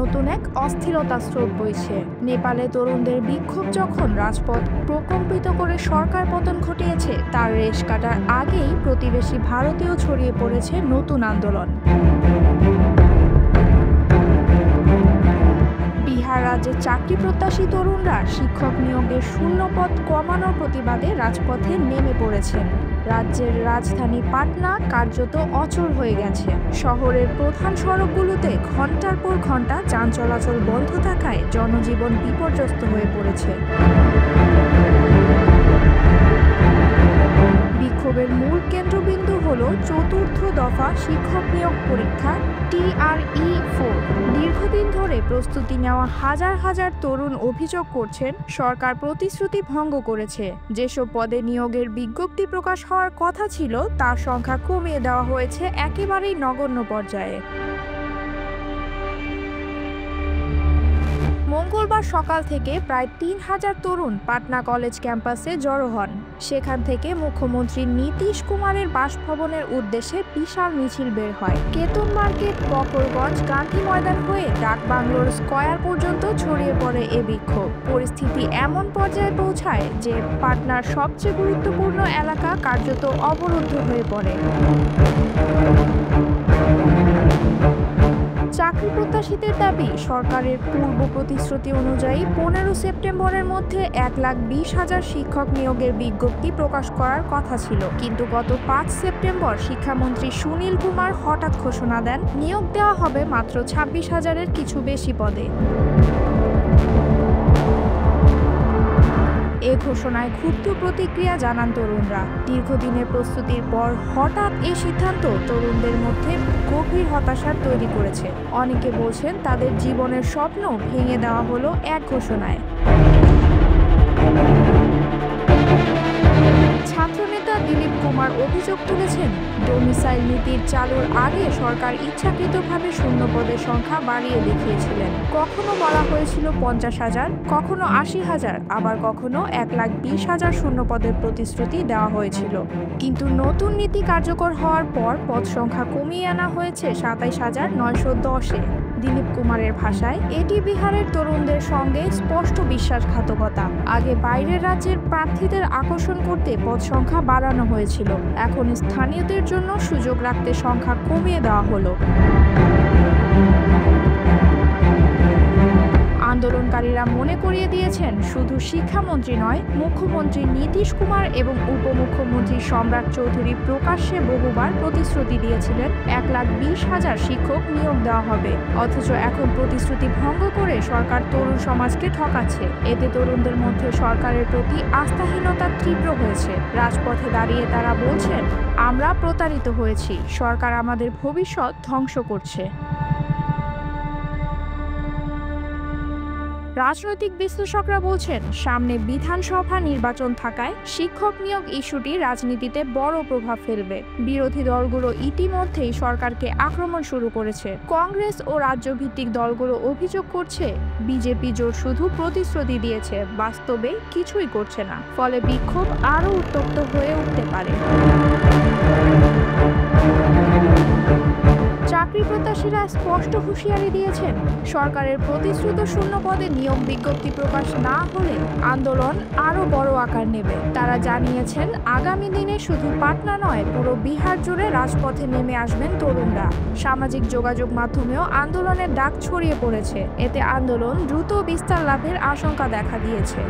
নতুন এক অস্থিরতার স্রোত বইছে। নেপালে তরুণদের বিক্ষোভ যখন রাজপথ প্রকম্পিত করে সরকার পতন ঘটিয়েছে, তার রেশ কাটার আগেই প্রতিবেশী ভারতেও ছড়িয়ে পড়েছে নতুন আন্দোলন। বিহার রাজ্যের চাকরি প্রত্যাশী তরুণরা শিক্ষক নিয়োগের শূন্যপদ কমানোর প্রতিবাদে রাজপথে নেমে পড়েছেন। রাজ্যের রাজধানী পাটনা কার্যত অচল হয়ে গেছে। শহরের প্রধান সড়কগুলোতে ঘন্টার পর ঘন্টা যান চলাচল বন্ধ থাকায় জনজীবন বিপর্যস্ত হয়ে পড়েছে। বিক্ষোভের মূল কেন্দ্রবিন্দু হল চতুর্থ দফা শিক্ষক নিয়োগ পরীক্ষা TRE-4। দীর্ঘদিন ধরে প্রস্তুতি নেওয়া হাজার হাজার তরুণ অভিযোগ করছেন সরকার প্রতিশ্রুতি ভঙ্গ করেছে। যেসব পদে নিয়োগের বিজ্ঞপ্তি প্রকাশ হওয়ার কথা ছিল তার সংখ্যা কমিয়ে দেওয়া হয়েছে একেবারেই নগণ্য পর্যায়ে। মঙ্গলবার সকাল থেকে প্রায় ৩,০০০ তরুণ পাটনা কলেজ ক্যাম্পাসে জড়ো হন। সেখান থেকে মুখ্যমন্ত্রী নীতীশ কুমারের বাসভবনের উদ্দেশ্যে বিশাল মিছিল বের হয়। কেতন মার্কেট, বকরগঞ্জ, গান্ধী ময়দান হয়ে ডাক বাংলোর স্কয়ার পর্যন্ত ছড়িয়ে পড়ে এ বিক্ষোভ। পরিস্থিতি এমন পর্যায়ে পৌঁছায় যে পাটনার সবচেয়ে গুরুত্বপূর্ণ এলাকা কার্যত অবরুদ্ধ হয়ে পড়ে। চাকরি প্রত্যাশীদের দাবি, সরকারের পূর্ব প্রতিশ্রুতি অনুযায়ী 15 সেপ্টেম্বরের মধ্যে 1,20,000 শিক্ষক নিয়োগের বিজ্ঞপ্তি প্রকাশ করার কথা ছিল। কিন্তু গত 5 সেপ্টেম্বর শিক্ষামন্ত্রী সুনীল কুমার হঠাৎ ঘোষণা দেন নিয়োগ দেওয়া হবে মাত্র 26,000-এর কিছু বেশি পদে। এ ঘোষণায় ক্ষুব্ধ প্রতিক্রিয়া জানান তরুণরা। দীর্ঘদিনের প্রস্তুতির পর হঠাৎ এই সিদ্ধান্ত তরুণদের মধ্যে গভীর হতাশা তৈরি করেছে। অনেকে বলছেন তাদের জীবনের স্বপ্ন ভেঙে দেওয়া হলো এক ঘোষণায়। ছাত্রনেতা দিলীপ কুমার অভিযোগ তুলেছেন, ডোমিসাইল নীতির চালুর আগে সরকার ইচ্ছাকৃতভাবে শূন্য পদের সংখ্যা বাড়িয়ে দেখিয়েছিলেন। কখনো বলা হয়েছিল 50,000, কখনো 80,000, আবার কখনো 1,20,000 শূন্য পদের প্রতিশ্রুতি দেওয়া হয়েছিল। কিন্তু নতুন নীতি কার্যকর হওয়ার পর পদ সংখ্যা কমিয়ে আনা হয়েছে 27,910-এ। দিলীপ কুমারের ভাষায়, এটি বিহারের তরুণদের সঙ্গে স্পষ্ট বিশ্বাসঘাতকতা। আগে বাইরের রাজ্যের প্রার্থীদের আকর্ষণ করতে পদ সংখ্যা বাড়ানো হয়েছিল, এখন স্থানীয়দের জন্য সুযোগ রাখতে সংখ্যা কমিয়ে দেওয়া হলো। আন্দোলনকারীরা মনে করিয়ে দিয়েছেন, শুধু শিক্ষামন্ত্রী নয়, মুখ্যমন্ত্রী নীতীশ কুমার এবং উপমুখ্যমন্ত্রী সম্রাট চৌধুরী প্রকাশ্যে বহুবার প্রতিশ্রুতি দিয়েছিলেন 1,20,000 শিক্ষক নিয়োগ দেওয়া হবে। অথচ এখন প্রতিশ্রুতি ভঙ্গ করে সরকার তরুণ সমাজকে ঠকাচ্ছে। এতে তরুণদের মধ্যে সরকারের প্রতি আস্থাহীনতা তীব্র হয়েছে। রাজপথে দাঁড়িয়ে তারা বলছেন, আমরা প্রতারিত হয়েছি, সরকার আমাদের ভবিষ্যৎ ধ্বংস করছে। রাজনৈতিক বিশ্লেষকরা বলছেন, সামনে বিধানসভা নির্বাচন থাকায় শিক্ষক নিয়োগ ইস্যুটি রাজনীতিতে বড় প্রভাব ফেলবে। বিরোধী দলগুলো ইতিমধ্যেই সরকারকে আক্রমণ শুরু করেছে। কংগ্রেস ও রাজ্যভিত্তিক দলগুলো অভিযোগ করছে, বিজেপি জোট শুধু প্রতিশ্রুতি দিয়েছে, বাস্তবে কিছুই করছে না। ফলে বিক্ষোভ আরও উত্তপ্ত হয়ে উঠতে পারে। চাকরি প্রত্যাশীরা স্পষ্ট হুঁশিয়ারি দিয়েছেন, সরকারের প্রতিশ্রুত শূন্য পদে নিয়োগ বিজ্ঞপ্তি প্রকাশ না হলে আন্দোলন আরও বড় আকার নেবে। তারা জানিয়েছেন, আগামী দিনে শুধু পাটনা নয়, পুরো বিহার জুড়ে রাজপথে নেমে আসবেন তরুণরা। সামাজিক যোগাযোগ মাধ্যমেও আন্দোলনের ডাক ছড়িয়ে পড়েছে। এতে আন্দোলন দ্রুত বিস্তার লাভের আশঙ্কা দেখা দিয়েছে।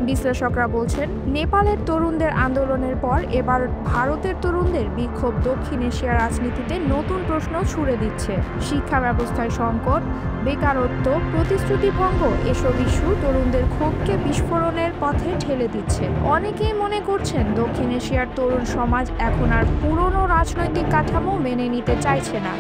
বিশ্লেষকরা বলছেন, নেপালের তরুণদের আন্দোলনের পর এবার ভারতের তরুণদের বিক্ষোভ দক্ষিণ এশিয়ার রাজনীতিতে নতুন প্রশ্ন ছুড়ে দিচ্ছে। শিক্ষা ব্যবস্থায় সংকট, বেকারত্ব, প্রতিশ্রুতি ভঙ্গ এসব ইস্যু তরুণদের ক্ষোভকে বিস্ফোরণের পথে ঠেলে দিচ্ছে। অনেকেই মনে করছেন, দক্ষিণ এশিয়ার তরুণ সমাজ এখন আর পুরনো রাজনৈতিক কাঠামো মেনে নিতে চাইছে না।